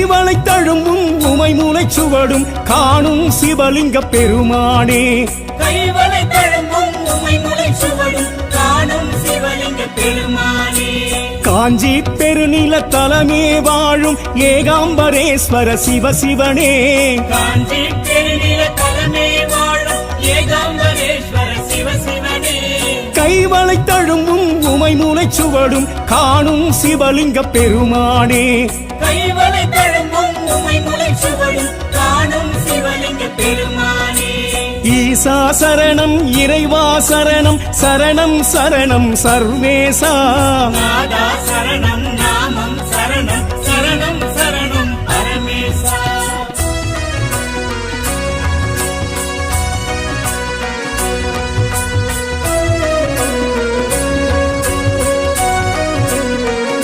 கைவளை தழும்பும் உமை மூலை சுவடும் காணும் சிவலிங்க பெருமானே கைவளை தழும்பும் உமை மூலை சுவடும் காணும் சிவலிங்க பெருமானே காஞ்சி பெருநில தலமே வாழும் ஏகாம்பரேஸ்வர சிவசிவனே காஞ்சி பெருநில தலமே வாழும் ஏகாம்பரேஸ்வர சிவசிவனே கைவளை தழும்பும் உமை மூலை சுவடும் காணும் சிவலிங்க பெருமானே கைவளை தழும்பும் உமை மூலை சுவடும் காணும் சிவலிங்க பெருமானே ஈசா சரணம் இறைவா சரணம் சரணம் சரணம் சர்வேசா நாதா சரணம்